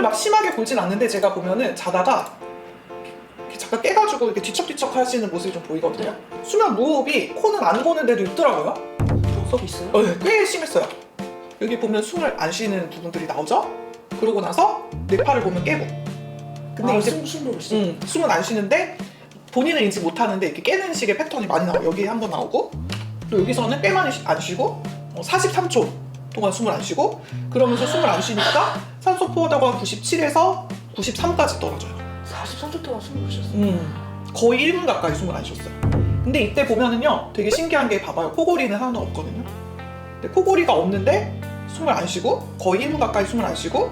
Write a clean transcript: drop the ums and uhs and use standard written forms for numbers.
숨을 막 심하게 골진 않는데 제가 보면은 자다가 이렇게 잠깐 깨가지고 이렇게 뒤척뒤척 하시는 모습이 좀 보이거든요. 수면 무호흡이 코는 안 고는 데도 있더라고요. 턱이 있어요? 네, 꽤 심했어요. 여기 보면 숨을 안 쉬는 부분들이 나오죠? 그러고 나서 내 팔을 보면 깨고. 근데 이제 숨도 있어. 숨은 안 쉬는데 본인은 인지 못하는데 이렇게 깨는 식의 패턴이 많이 나와요. 여기 한 번 나오고 또 여기서는 꽤 많이 안 쉬고 43초 동안 숨을 안 쉬고 그러면서 숨을 안 쉬니까 산소 포화도가 97에서 93까지 떨어져요. 43초 동안 숨을 못 쉬었어요. 거의 1분 가까이 숨을 안 쉬었어요. 근데 이때 보면은요 되게 신기한 게 봐봐요. 코골이는 하나도 없거든요. 근데 코골이가 없는데 숨을 안 쉬고 거의 1분 가까이 숨을 안 쉬고